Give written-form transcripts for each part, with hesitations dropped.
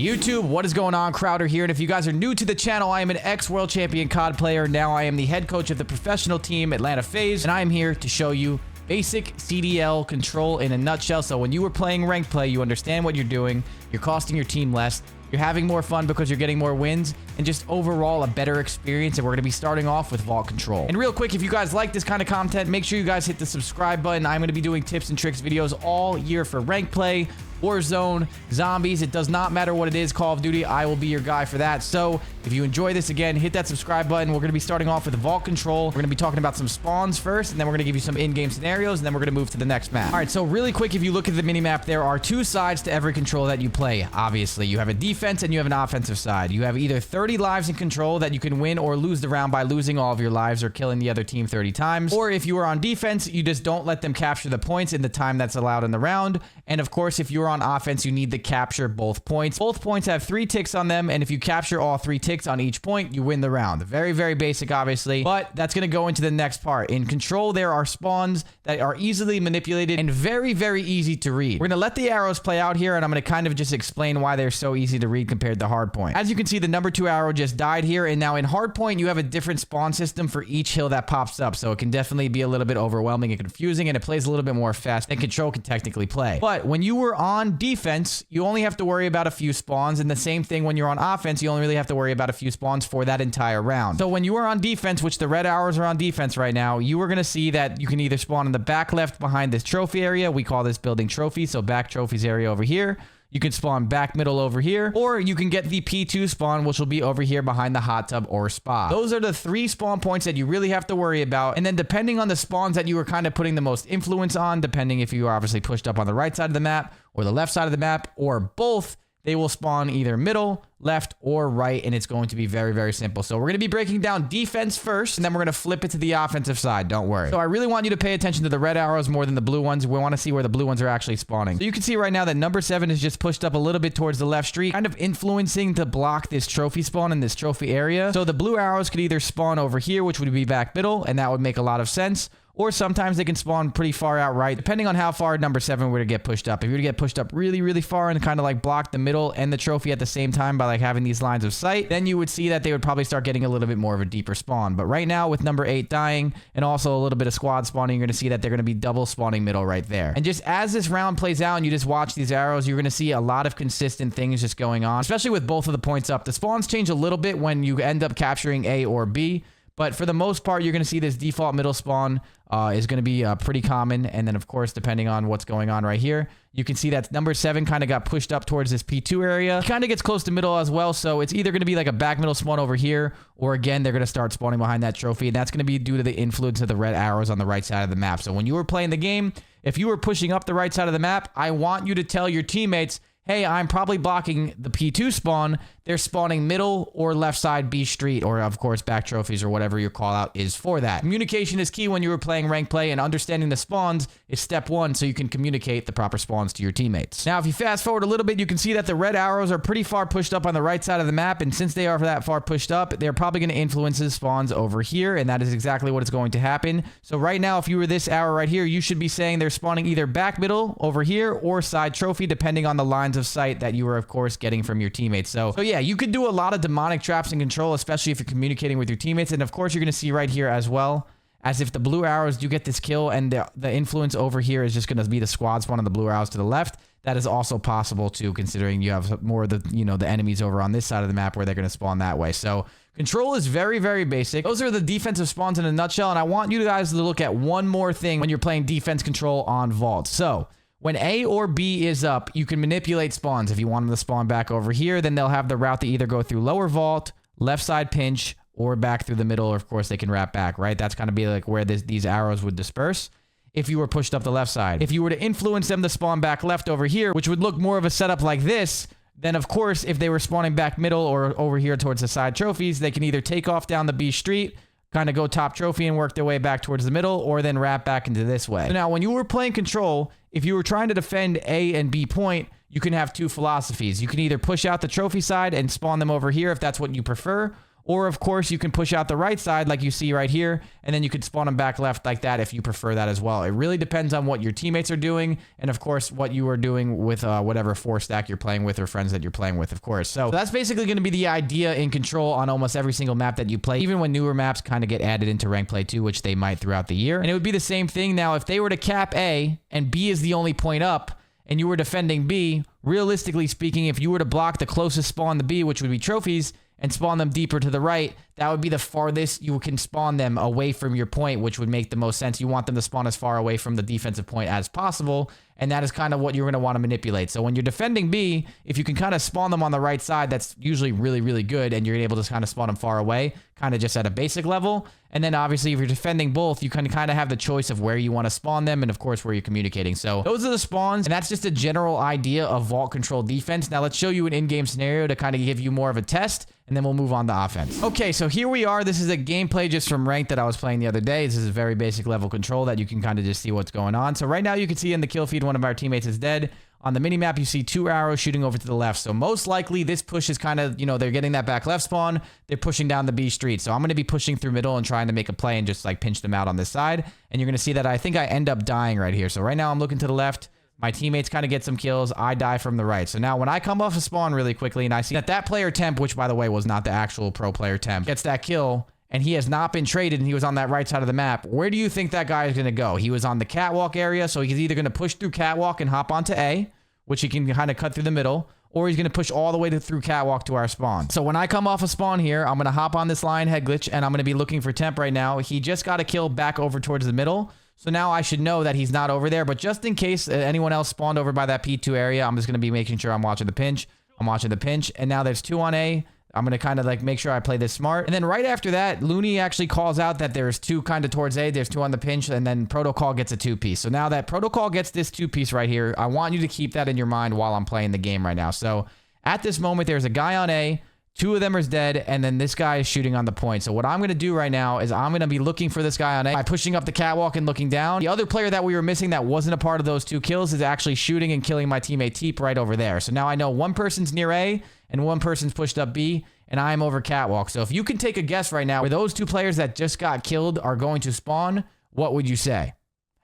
YouTube, what is going on? Crowder here, and if you guys are new to the channel, I am an ex-world champion COD player. Now I am the head coach of the professional team Atlanta FaZe, and I am here to show you basic CDL control in a nutshell. So when you are playing ranked play, you understand what you're doing, you're costing your team less, you're having more fun because you're getting more wins, and just overall a better experience. And we're going to be starting off with vault control. And real quick, if you guys like this kind of content, make sure you guys hit the subscribe button. I'm going to be doing tips and tricks videos all year for ranked play, Warzone, zombies. It does not matter what it is, Call of Duty, I will be your guy for that. So if you enjoy this, again, hit that subscribe button. We're going to be starting off with vault control. We're going to be talking about some spawns first, and then we're going to give you some in-game scenarios, and then we're going to move to the next map. All right, so really quick, if you look at the mini-map, there are two sides to every control that you play. Obviously, you have a defense and you have an offensive side. You have either 30 lives in control that you can win or lose the round by losing all of your lives or killing the other team 30 times. Or if you are on defense, you just don't let them capture the points in the time that's allowed in the round. And of course, if you're on offense, you need to capture both points. Both points have 3 ticks on them, and if you capture all 3 ticks on each point, you win the round. Very, very basic, obviously, but that's going to go into the next part. In control, there are spawns that are easily manipulated and very, very easy to read. We're going to let the arrows play out here, and I'm going to kind of just explain why they're so easy to read compared to hardpoint. As you can see, the number 2 arrow just died here, and now in hardpoint, you have a different spawn system for each hill that pops up, so it can definitely be a little bit overwhelming and confusing, and it plays a little bit more fast than control can technically play. But when you were on defense, you only have to worry about a few spawns, and the same thing when you're on offense, you only really have to worry about a few spawns for that entire round. So when you are on defense, which the red arrows are on defense right now, you are going to see that you can either spawn in the back left behind this trophy area. We call this building trophy, so back trophies area over here. You can spawn back middle over here, or you can get the P2 spawn, which will be over here behind the hot tub or spa. Those are the 3 spawn points that you really have to worry about. And then depending on the spawns that you are kind of putting the most influence on, depending if you are obviously pushed up on the right side of the map or the left side of the map or both, they will spawn either middle, left, or right, and it's going to be very, very simple. So we're going to be breaking down defense first, and then we're going to flip it to the offensive side. Don't worry. So I really want you to pay attention to the red arrows more than the blue ones. We want to see where the blue ones are actually spawning. So you can see right now that number 7 is just pushed up a little bit towards the left street, kind of influencing to block this trophy spawn in this trophy area. So the blue arrows could either spawn over here, which would be back middle, and that would make a lot of sense. Or sometimes they can spawn pretty far out right, depending on how far number 7 were to get pushed up. If you were to get pushed up really, really far and kind of like block the middle and the trophy at the same time by like having these lines of sight, then you would see that they would probably start getting a little bit more of a deeper spawn. But right now with number 8 dying and also a little bit of squad spawning, you're going to see that they're going to be double spawning middle right there. And just as this round plays out and you just watch these arrows, you're going to see a lot of consistent things just going on, especially with both of the points up. The spawns change a little bit when you end up capturing A or B. But for the most part, you're going to see this default middle spawn is going to be pretty common. And then, of course, depending on what's going on right here, you can see that number 7 kind of got pushed up towards this P2 area. It kind of gets close to middle as well. So it's either going to be like a back middle spawn over here, or again, they're going to start spawning behind that trophy. And that's going to be due to the influence of the red arrows on the right side of the map. So when you were playing the game, if you were pushing up the right side of the map, I want you to tell your teammates, hey, I'm probably blocking the P2 spawn. They're spawning middle or left side B street, or of course back trophies or whatever your call out is for that. Communication is key when you were playing ranked play, and understanding the spawns is step 1 so you can communicate the proper spawns to your teammates. Now, if you fast forward a little bit, you can see that the red arrows are pretty far pushed up on the right side of the map, and since they are that far pushed up, they're probably going to influence the spawns over here, and that is exactly what is going to happen. So right now, if you were this arrow right here, you should be saying they're spawning either back middle over here or side trophy, depending on the lines of sight that you are, of course, getting from your teammates. So yeah, you could do a lot of demonic traps in control, especially if you're communicating with your teammates. And of course, you're going to see right here as well, as if the blue arrows do get this kill, and the influence over here is just going to be the squad spawn on the blue arrows to the left. That is also possible too, considering you have more of the, the enemies over on this side of the map where they're going to spawn that way. So control is very, very basic. Those are the defensive spawns in a nutshell. And I want you guys to look at one more thing when you're playing defense control on vault. So when A or B is up, you can manipulate spawns. If you want them to spawn back over here, then they'll have the route to either go through lower vault, left side pinch, or back through the middle, or of course they can wrap back, right? That's kind of be like where these arrows would disperse if you were pushed up the left side. If you were to influence them to spawn back left over here, which would look more of a setup like this, then of course, if they were spawning back middle or over here towards the side trophies, they can either take off down the B street, kind of go top trophy and work their way back towards the middle, or then wrap back into this way. So now, when you were playing control, if you were trying to defend A and B point, you can have 2 philosophies. You can either push out the trophy side and spawn them over here if that's what you prefer, Or, of course, you can push out the right side like you see right here, and then you could spawn them back left like that if you prefer that as well. It really depends on what your teammates are doing, and, of course, what you are doing with whatever 4-stack you're playing with or friends that you're playing with, of course. So that's basically going to be the idea in Control on almost every single map that you play, even when newer maps kind of get added into Rank Play 2, which they might throughout the year. And it would be the same thing now if they were to cap A and B is the only point up, and you were defending B, realistically speaking, if you were to block the closest spawn to B, which would be trophies, and spawn them deeper to the right, that would be the farthest you can spawn them away from your point, which would make the most sense. You want them to spawn as far away from the defensive point as possible, and that is kind of what you're going to want to manipulate. So when you're defending B, if you can kind of spawn them on the right side, that's usually really, really good, and you're able to kind of spawn them far away, kind of just at a basic level. And then obviously if you're defending both, you can kind of have the choice of where you want to spawn them and of course where you're communicating. So those are the spawns, and that's just a general idea of vault control defense. Now let's show you an in-game scenario to kind of give you more of a test, and then we'll move on to offense. Okay, so here we are. This is a gameplay just from ranked that I was playing the other day. This is a very basic level control that you can kind of just see what's going on. So right now you can see in the kill feed, one of our teammates is dead. On the minimap, you see 2 arrows shooting over to the left. So most likely this push is kind of, you know, they're getting that back left spawn. They're pushing down the B street. So I'm going to be pushing through middle and trying to make a play and just like pinch them out on this side. And you're going to see that I think I end up dying right here. So right now I'm looking to the left. My teammates kind of get some kills. I die from the right. So now when I come off a spawn really quickly and I see that that player temp, which by the way was not the actual pro player temp, gets that kill, and he has not been traded and he was on that right side of the map, where do you think that guy is going to go? He was on the catwalk area, so he's either going to push through catwalk and hop onto A, which he can kind of cut through the middle, or he's going to push all the way through catwalk to our spawn. So when I come off a spawn here, I'm going to hop on this lion head glitch, and I'm going to be looking for temp right now. He just got a kill back over towards the middle, so now I should know that he's not over there. But just in case anyone else spawned over by that P2 area, I'm just going to be making sure I'm watching the pinch. I'm watching the pinch, and now there's 2 on A. I'm going to kind of like make sure I play this smart. And then right after that, Looney actually calls out that there's 2 kind of towards A. There's 2 on the pinch, and then Protocol gets a 2-piece. So now that Protocol gets this 2-piece right here, I want you to keep that in your mind while I'm playing the game right now. So at this moment, there's a guy on A. 2 of them are dead, and then this guy is shooting on the point. So what I'm going to do right now is I'm going to be looking for this guy on A by pushing up the catwalk and looking down. The other player that we were missing that wasn't a part of those 2 kills is actually shooting and killing my teammate Teep right over there. So now I know one person's near A and one person's pushed up B, and I'm over catwalk. So if you can take a guess right now where those 2 players that just got killed are going to spawn, what would you say?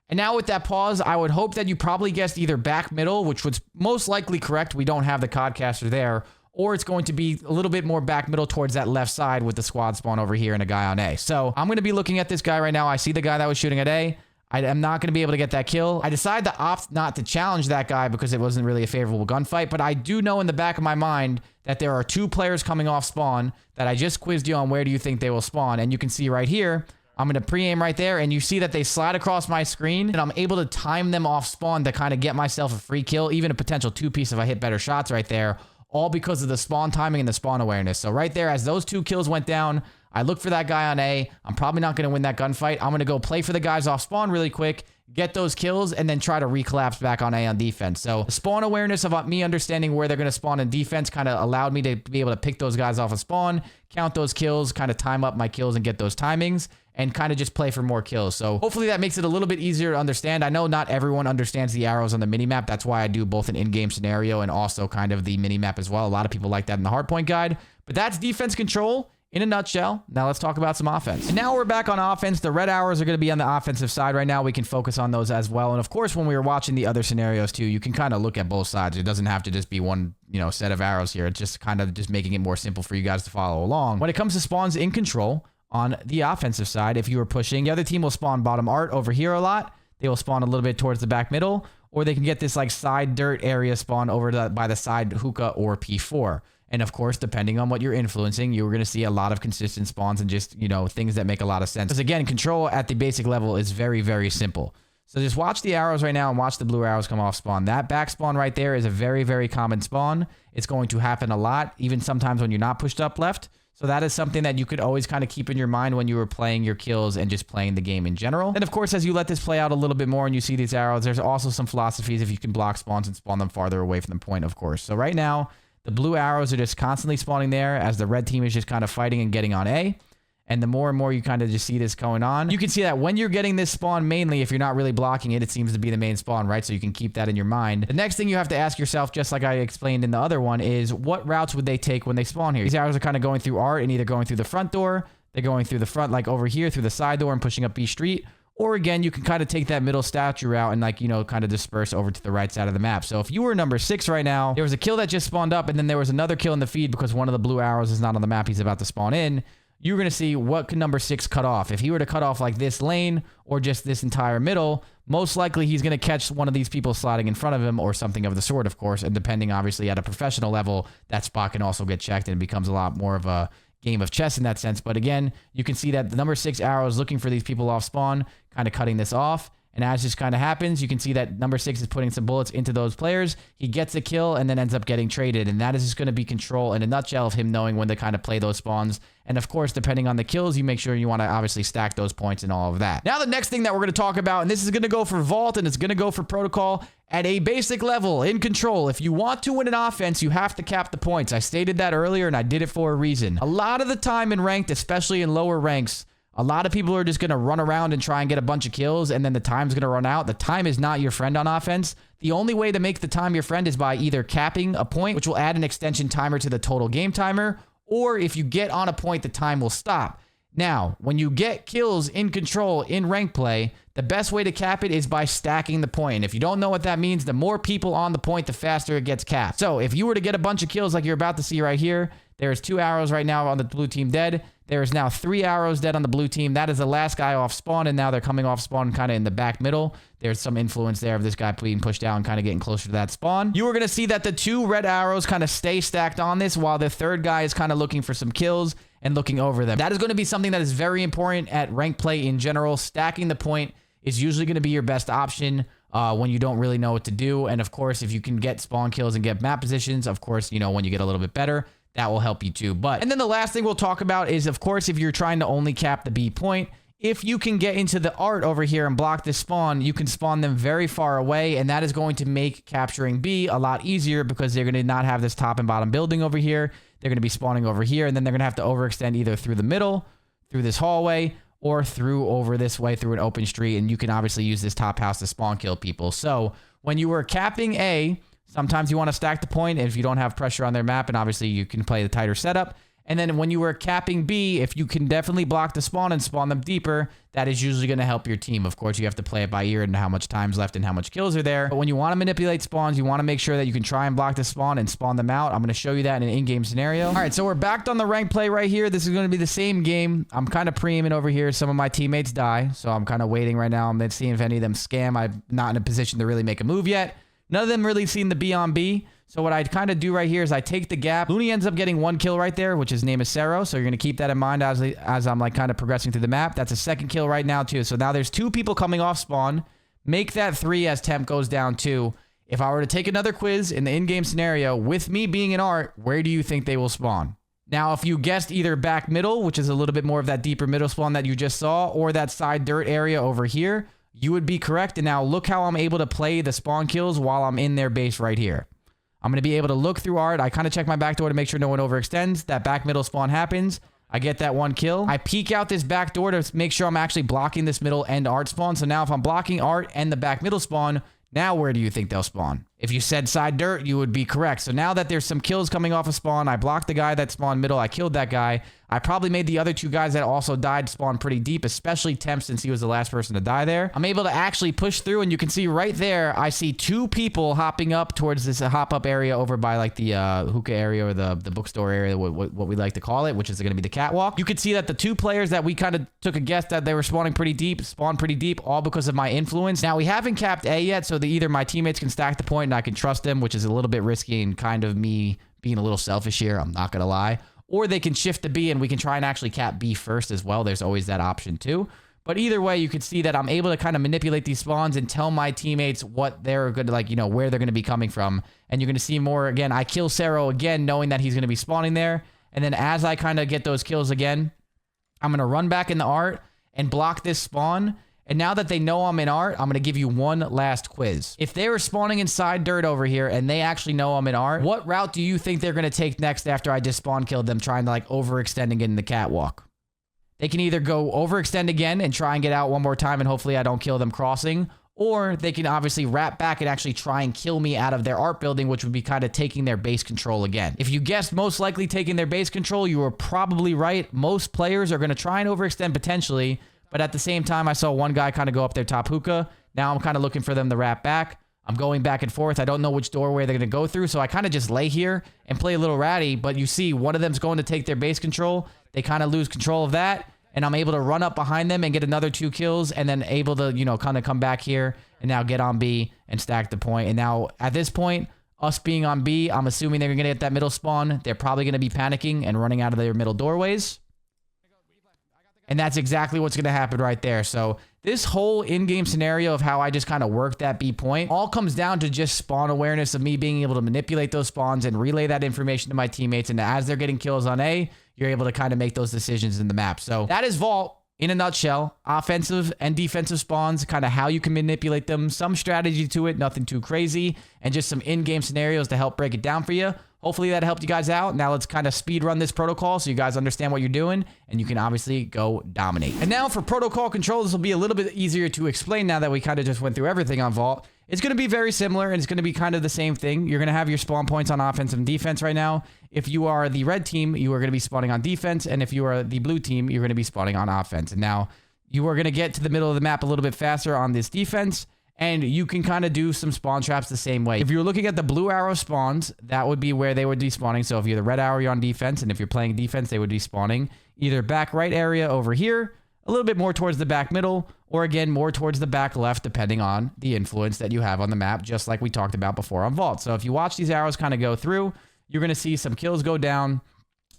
And now with that pause, I would hope that you probably guessed either back middle, which was most likely correct. We don't have the codcaster there. Or it's going to be a little bit more back middle towards that left side with the squad spawn over here and a guy on A. So I'm going to be looking at this guy right now. I see the guy that was shooting at A. I am not going to be able to get that kill. I decided to opt not to challenge that guy because it wasn't really a favorable gunfight. But I do know in the back of my mind that there are 2 players coming off spawn that I just quizzed you on where do you think they will spawn. And you can see right here, I'm going to pre-aim right there. And you see that they slide across my screen. And I'm able to time them off spawn to kind of get myself a free kill. Even a potential 2-piece if I hit better shots right there. All because of the spawn timing and the spawn awareness. So right there, as those 2 kills went down, I look for that guy on A. I'm probably not going to win that gunfight. I'm going to go play for the guys off spawn really quick, get those kills, and then try to recollapse back on A on defense. So the spawn awareness of me understanding where they're going to spawn in defense kind of allowed me to be able to pick those guys off of spawn, count those kills, kind of time up my kills and get those timings, and kind of just play for more kills. So hopefully that makes it a little bit easier to understand. I know not everyone understands the arrows on the minimap. That's why I do both an in-game scenario and also kind of the minimap as well. A lot of people like that in the hardpoint guide. But that's defense control in a nutshell. Now let's talk about some offense. And now we're back on offense. The red arrows are going to be on the offensive side right now. We can focus on those as well. And of course, when we were watching the other scenarios too, you can kind of look at both sides. It doesn't have to just be one, set of arrows here. It's just kind of just making it more simple for you guys to follow along. When it comes to spawns in control, on the offensive side, if you were pushing, the other team will spawn bottom art over here a lot. They will spawn a little bit towards the back middle, or they can get this like side dirt area spawn over by the side hookah or P4. And of course, depending on what you're influencing, you're going to see a lot of consistent spawns and just, things that make a lot of sense. Because again, control at the basic level is very, very simple. So just watch the arrows right now and watch the blue arrows come off spawn. That back spawn right there is a very, very common spawn. It's going to happen a lot, even sometimes when you're not pushed up left. So that is something that you could always kind of keep in your mind when you were playing your kills and just playing the game in general. And of course, as you let this play out a little bit more and you see these arrows, there's also some philosophies if you can block spawns and spawn them farther away from the point, of course. So right now, the blue arrows are just constantly spawning there as the red team is just kind of fighting and getting on A. And the more and more you kind of just see this going on, you can see that when you're getting this spawn, mainly if you're not really blocking it, it seems to be the main spawn, right? So you can keep that in your mind. The next thing you have to ask yourself, just like I explained in the other one, is what routes would they take when they spawn here? These arrows are kind of going through art and either going through the front door, they're going through the front, like over here, through the side door and pushing up B Street. Or again, you can kind of take that middle statue route and like, you know, kind of disperse over to the right side of the map. So if you were number 6 right now, there was a kill that just spawned up and then there was another kill in the feed because one of the blue arrows is not on the map he's about to spawn in. You're going to see what can number 6 cut off. If he were to cut off like this lane or just this entire middle, most likely he's going to catch one of these people sliding in front of him or something of the sort, of course. And depending, obviously, at a professional level, that spot can also get checked and it becomes a lot more of a game of chess in that sense. But again, you can see that the number 6 arrow is looking for these people off spawn, kind of cutting this off. And as this kind of happens, you can see that number 6 is putting some bullets into those players. He gets a kill and then ends up getting traded. And that is just going to be control in a nutshell of him knowing when to kind of play those spawns. And of course, depending on the kills, you make sure you want to obviously stack those points and all of that. Now, the next thing that we're going to talk about, and this is going to go for Vault and it's going to go for Protocol at a basic level in control. If you want to win an offense, you have to cap the points. I stated that earlier and I did it for a reason. A lot of the time in ranked, especially in lower ranks, a lot of people are just going to run around and try and get a bunch of kills, and then the time's going to run out. The time is not your friend on offense. The only way to make the time your friend is by either capping a point, which will add an extension timer to the total game timer, or if you get on a point, the time will stop. Now, when you get kills in control in rank play, the best way to cap it is by stacking the point. And if you don't know what that means, the more people on the point, the faster it gets capped. So if you were to get a bunch of kills like you're about to see right here, there's 2 arrows right now on the blue team dead. There is now 3 arrows dead on the blue team. That is the last guy off spawn, and now they're coming off spawn kind of in the back middle. There's some influence there of this guy being pushed down, kind of getting closer to that spawn. You are going to see that the 2 red arrows kind of stay stacked on this, while the third guy is kind of looking for some kills and looking over them. That is going to be something that is very important at rank play in general. Stacking the point is usually going to be your best option when you don't really know what to do. And of course, if you can get spawn kills and get map positions, of course, you know, when you get a little bit better, that will help you too. And then the last thing we'll talk about is, of course, if you're trying to only cap the B point, if you can get into the art over here and block this spawn, you can spawn them very far away, and that is going to make capturing B a lot easier because they're going to not have this top and bottom building over here. They're going to be spawning over here, and then they're going to have to overextend either through the middle, through this hallway, or through over this way through an open street, and you can obviously use this top house to spawn kill people. So when you were capping A, sometimes you want to stack the point if you don't have pressure on their map, and obviously you can play the tighter setup. And then when you were capping B, if you can definitely block the spawn and spawn them deeper, that is usually going to help your team. Of course, you have to play it by ear and how much time's left and how much kills are there. But when you want to manipulate spawns, you want to make sure that you can try and block the spawn and spawn them out. I'm going to show you that in an in-game scenario. All right, so we're backed on the rank play right here. This is going to be the same game. I'm kind of preeming over here. Some of my teammates die, so I'm kind of waiting right now. I'm seeing if any of them scam. I'm not in a position to really make a move yet. None of them really seen the B on B. So what I kind of do right here is I take the gap. Looney ends up getting 1 kill right there, which his name is Cero. So you're going to keep that in mind as I'm like kind of progressing through the map. That's a 2nd kill right now too. So now there's 2 people coming off spawn. Make that 3 as temp goes down 2. If I were to take another quiz in the in-game scenario with me being in art, where do you think they will spawn? Now, if you guessed either back middle, which is a little bit more of that deeper middle spawn that you just saw, or that side dirt area over here, you would be correct. And now look how I'm able to play the spawn kills while I'm in their base right here. I'm going to be able to look through art. I kind of check my back door to make sure no one overextends. That back middle spawn happens. I get that 1 kill. I peek out this back door to make sure I'm actually blocking this middle and art spawn. So now if I'm blocking art and the back middle spawn, now where do you think they'll spawn? If you said side dirt, you would be correct. So now that there's some kills coming off of spawn, I blocked the guy that spawned middle. I killed that guy. I probably made the other 2 guys that also died spawn pretty deep, especially Temp since he was the last person to die there. I'm able to actually push through, and you can see right there, I see 2 people hopping up towards this hop-up area over by like the hookah area or the bookstore area, what we like to call it, which is going to be the catwalk. You could see that the 2 players that we kind of took a guess that they were spawning pretty deep, spawned pretty deep, all because of my influence. Now, we haven't capped A yet, so either my teammates can stack the point and I can trust them, which is a little bit risky and kind of me being a little selfish here, I'm not going to lie. Or they can shift to B and we can try and actually cap B first as well. There's always that option too. But either way, you can see that I'm able to kind of manipulate these spawns and tell my teammates what they're going to, like, you know, where they're going to be coming from. And you're going to see more, again, I kill Cero again, knowing that he's going to be spawning there. And then as I kind of get those kills again, I'm going to run back in the art and block this spawn. And now that they know I'm in art, I'm going to give you one last quiz. If they were spawning inside dirt over here and they actually know I'm in art, what route do you think they're going to take next after I just spawn killed them trying to like overextend and get in the catwalk? They can either go overextend again and try and get out one more time, and hopefully I don't kill them crossing, or they can obviously wrap back and actually try and kill me out of their art building, which would be kind of taking their base control again. If you guessed most likely taking their base control, you were probably right. Most players are going to try and overextend potentially, but at the same time, I saw one guy kind of go up their top hookah. Now I'm kind of looking for them to wrap back. I'm going back and forth. I don't know which doorway they're going to go through, so I kind of just lay here and play a little ratty, but you see one of them's going to take their base control. They kind of lose control of that, and I'm able to run up behind them and get another 2 kills, and then able to, you know, kind of come back here and now get on B and stack the point. And now at this point, us being on B, I'm assuming they're going to get that middle spawn. They're probably going to be panicking and running out of their middle doorways. And that's exactly what's going to happen right there. So this whole in-game scenario of how I just kind of worked that B point all comes down to just spawn awareness of me being able to manipulate those spawns and relay that information to my teammates. And as they're getting kills on A, you're able to kind of make those decisions in the map. So that is Vault in a nutshell. Offensive and defensive spawns, kind of how you can manipulate them, some strategy to it, nothing too crazy, and just some in-game scenarios to help break it down for you. Hopefully that helped you guys out. Now let's kind of speed run this protocol so you guys understand what you're doing, and you can obviously go dominate. And now for protocol control, this will be a little bit easier to explain now that we kind of just went through everything on Vault. It's going to be very similar, and it's going to be kind of the same thing. You're going to have your spawn points on offense and defense right now. If you are the red team, you are going to be spawning on defense, and if you are the blue team, you're going to be spawning on offense. And now you are going to get to the middle of the map a little bit faster on this defense, and you can kind of do some spawn traps the same way. If you're looking at the blue arrow spawns, that would be where they would be spawning. So if you're the red arrow, you're on defense, and if you're playing defense, they would be spawning either back right area over here, a little bit more towards the back middle, or again, more towards the back left, depending on the influence that you have on the map, just like we talked about before on Vault. So if you watch these arrows kind of go through, you're going to see some kills go down,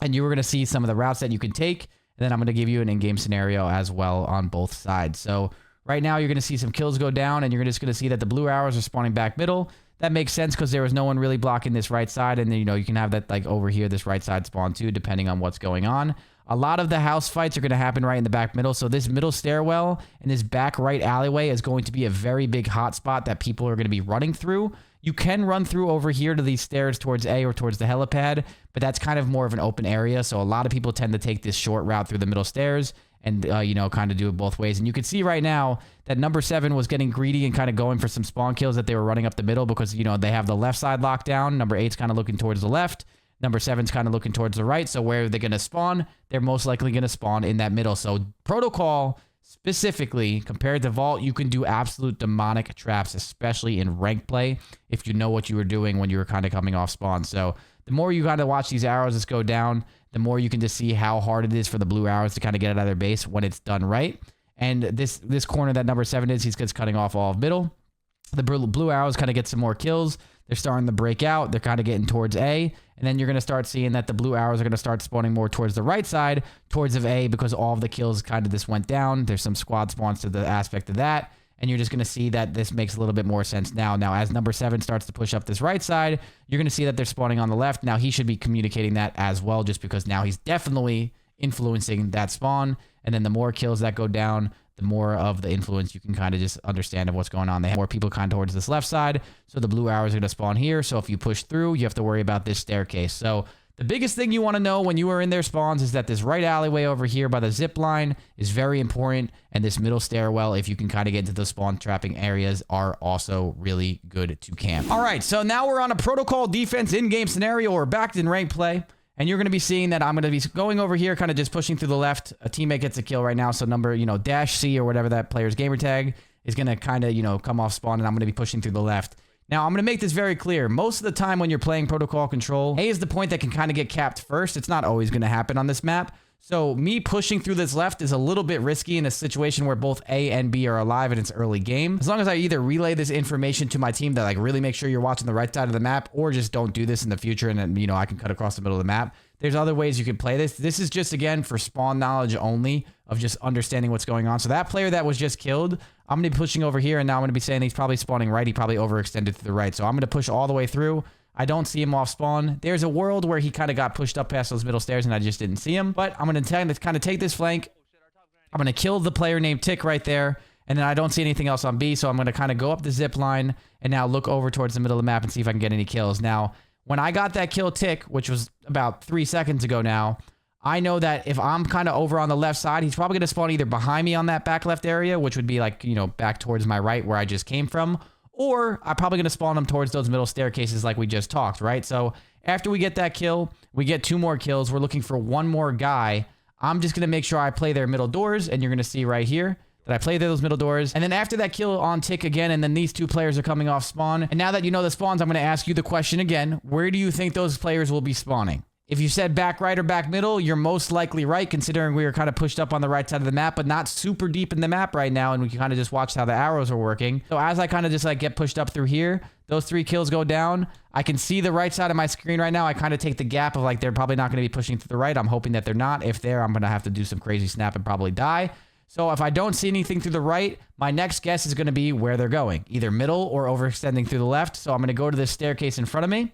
and you're going to see some of the routes that you can take. And then I'm going to give you an in-game scenario as well on both sides. So right now, you're going to see some kills go down, and you're just going to see that the blue arrows are spawning back middle. That makes sense because there was no one really blocking this right side, and then, you know, you can have that like over here, this right side spawn too, depending on what's going on. A lot of the house fights are going to happen right in the back middle, so this middle stairwell and this back right alleyway is going to be a very big hot spot that people are going to be running through. You can run through over here to these stairs towards A or towards the helipad, but that's kind of more of an open area, so a lot of people tend to take this short route through the middle stairs and, you know, kind of do it both ways. And you can see right now that number 7 was getting greedy and kind of going for some spawn kills that they were running up the middle because, you know, they have the left side locked down. Number 8's kind of looking towards the left. Number 7's kind of looking towards the right. So where are they going to spawn? They're most likely going to spawn in that middle. So protocol specifically compared to Vault, you can do absolute demonic traps, especially in rank play, if you know what you were doing when you were kind of coming off spawn. So the more you kind of watch these arrows just go down, the more you can just see how hard it is for the blue arrows to kind of get out of their base when it's done right. And this corner that number 7 is, he's just cutting off all of middle. The blue arrows kind of get some more kills. They're starting to break out. They're kind of getting towards A. And then you're going to start seeing that the blue arrows are going to start spawning more towards the right side, towards of A, because all of the kills kind of just went down. There's some squad spawns to the aspect of that. And you're just going to see that this makes a little bit more sense now. Now, as number 7 starts to push up this right side, you're going to see that they're spawning on the left. Now, he should be communicating that as well, just because now he's definitely influencing that spawn. And then the more kills that go down, the more of the influence you can kind of just understand of what's going on. They have more people kind of towards this left side, so the blue arrows are going to spawn here. So if you push through, you have to worry about this staircase. So the biggest thing you want to know when you are in their spawns is that this right alleyway over here by the zip line is very important, and this middle stairwell, if you can kind of get into those spawn trapping areas, are also really good to camp. All right, so now we're on a protocol defense in-game scenario. We're back in rank play. And you're going to be seeing that I'm going to be going over here, kind of just pushing through the left. A teammate gets a kill right now. So number, you know, -C or whatever that player's gamer tag is going to kind of, you know, come off spawn. And I'm going to be pushing through the left. Now, I'm going to make this very clear. Most of the time when you're playing protocol control, A is the point that can kind of get capped first. It's not always going to happen on this map. So me pushing through this left is a little bit risky in a situation where both A and B are alive and it's early game. As long as I either relay this information to my team that like really make sure you're watching the right side of the map, or just don't do this in the future and then, you know, I can cut across the middle of the map. There's other ways you can play this. This is just, again, for spawn knowledge only of just understanding what's going on. So that player that was just killed, I'm going to be pushing over here, and now I'm going to be saying he's probably spawning right. He probably overextended to the right. So I'm going to push all the way through. I don't see him off spawn. There's a world where he kind of got pushed up past those middle stairs, and I just didn't see him. But I'm going to kind of take this flank. I'm going to kill the player named Tick right there. And then I don't see anything else on B, so I'm going to kind of go up the zip line and now look over towards the middle of the map and see if I can get any kills. Now, when I got that kill Tick, which was about 3 seconds ago now, I know that if I'm kind of over on the left side, he's probably going to spawn either behind me on that back left area, which would be like, you know, back towards my right where I just came from, or I'm probably going to spawn him towards those middle staircases like we just talked, right? So after we get that kill, we get 2 more kills. We're looking for 1 more guy. I'm just going to make sure I play their middle doors, and you're going to see right here that I play those middle doors. And then after that kill on tick again, and then these 2 players are coming off spawn. And now that you know the spawns, I'm going to ask you the question again. Where do you think those players will be spawning? If you said back right or back middle, you're most likely right, considering we were kind of pushed up on the right side of the map, but not super deep in the map right now, and we can kind of just watch how the arrows are working. So as I kind of just like get pushed up through here, those 3 kills go down. I can see the right side of my screen right now. I kind of take the gap of like they're probably not going to be pushing to the right. I'm hoping that they're not. If they're, I'm going to have to do some crazy snap and probably die. So if I don't see anything through the right, my next guess is going to be where they're going, either middle or overextending through the left. So I'm going to go to this staircase in front of me.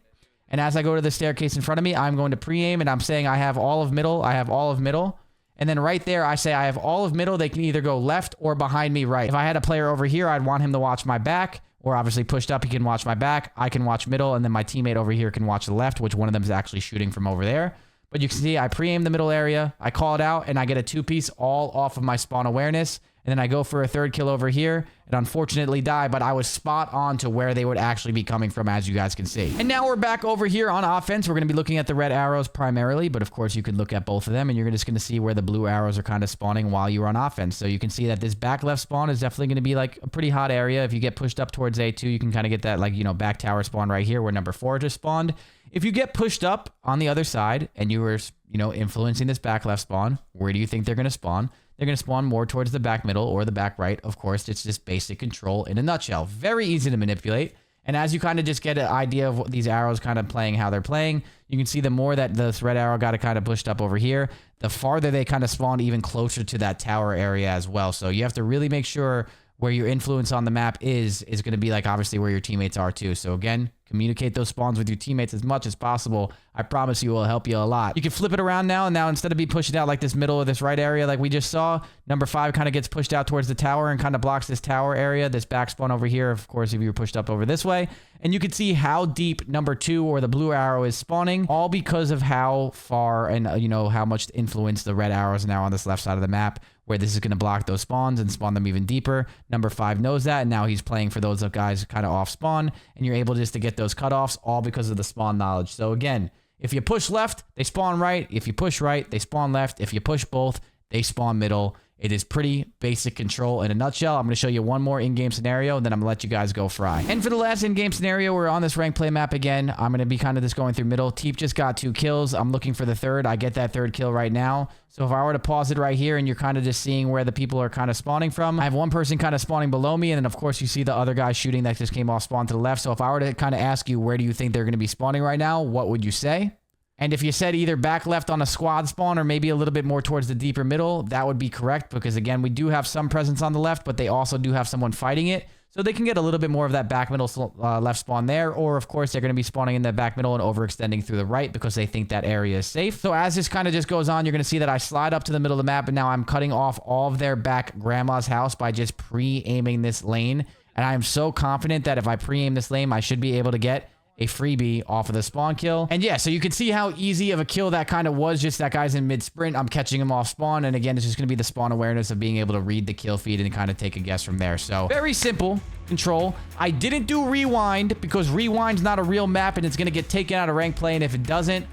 And as I go to the staircase in front of me, I'm going to pre-aim, and I'm saying I have all of middle. I have all of middle. And then right there, I say I have all of middle. They can either go left or behind me right. If I had a player over here, I'd want him to watch my back, or obviously pushed up, he can watch my back. I can watch middle, and then my teammate over here can watch the left, which one of them is actually shooting from over there. But you can see I pre-aim the middle area. I call it out, and I get a 2-piece all off of my spawn awareness. And then I go for a 3rd kill over here and unfortunately die, but I was spot on to where they would actually be coming from, as you guys can see. And now we're back over here on offense. We're going to be looking at the red arrows primarily, but of course you can look at both of them, and you're just going to see where the blue arrows are kind of spawning while you're on offense. So you can see that this back left spawn is definitely going to be like a pretty hot area. If you get pushed up towards A2, you can kind of get that, like, you know, back tower spawn right here where number 4 just spawned. If you get pushed up on the other side and you were, you know, influencing this back left spawn, where do you think they're going to spawn? They're going to spawn more towards the back middle or the back right. Of course, it's just basic control in a nutshell. Very easy to manipulate. And as you kind of just get an idea of what these arrows kind of playing, how they're playing, you can see the more that this red arrow got kind of pushed up over here, the farther they kind of spawn even closer to that tower area as well. So you have to really make sure where your influence on the map is going to be like obviously where your teammates are too. So again, communicate those spawns with your teammates as much as possible. I promise you it will help you a lot. You can flip it around now, and now instead of be pushing out like this middle of this right area like we just saw, number 5 kind of gets pushed out towards the tower and kind of blocks this tower area, this back spawn over here, of course, if you were pushed up over this way. And you can see how deep number 2 or the blue arrow is spawning, all because of how far and, you know, how much influence the red arrows now on this left side of the map, where this is going to block those spawns and spawn them even deeper. Number 5 knows that, and now he's playing for those guys kind of off spawn, and you're able just to get those cutoffs all because of the spawn knowledge. So again, if you push left, they spawn right. If you push right, they spawn left. If you push both, they spawn middle. It is pretty basic control in a nutshell. I'm going to show you one more in-game scenario, and then I'm going to let you guys go fry. And for the last in-game scenario, we're on this rank play map again. I'm going to be kind of just going through middle. Teep just got 2 kills. I'm looking for the 3rd. I get that 3rd kill right now. So if I were to pause it right here, and you're kind of just seeing where the people are kind of spawning from, I have one person kind of spawning below me, and then of course you see the other guy shooting that just came off spawn to the left. So if I were to kind of ask you, where do you think they're going to be spawning right now? What would you say? And if you said either back left on a squad spawn or maybe a little bit more towards the deeper middle, that would be correct, because again, we do have some presence on the left, but they also do have someone fighting it. So they can get a little bit more of that back middle left spawn there, or of course they're going to be spawning in the back middle and overextending through the right because they think that area is safe. So as this kind of just goes on, you're going to see that I slide up to the middle of the map, and now I'm cutting off all of their back grandma's house by just pre-aiming this lane. And I am so confident that if I pre-aim this lane, I should be able to get a freebie off of the spawn kill. And yeah, so you can see how easy of a kill that kind of was. Just that guy's in mid sprint, I'm catching him off spawn, and again, it's just going to be the spawn awareness of being able to read the kill feed and kind of take a guess from there. So very simple control. I didn't do rewind because rewind's not a real map, and it's going to get taken out of rank play, and if it doesn't,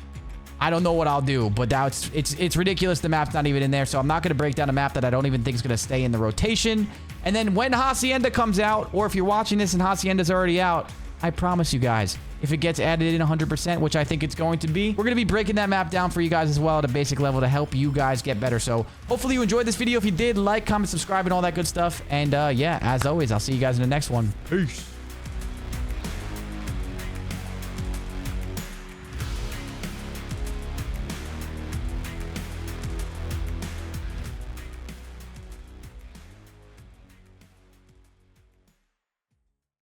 I don't know what I'll do. But now it's ridiculous the map's not even in there, so I'm not going to break down a map that I don't even think is going to stay in the rotation. And then when Hacienda comes out, or if you're watching this and Hacienda's already out, I promise you guys, if it gets added in 100%, which I think it's going to be, we're going to be breaking that map down for you guys as well at a basic level to help you guys get better. So hopefully you enjoyed this video. If you did, like, comment, subscribe, and all that good stuff. And yeah, as always, I'll see you guys in the next one. Peace.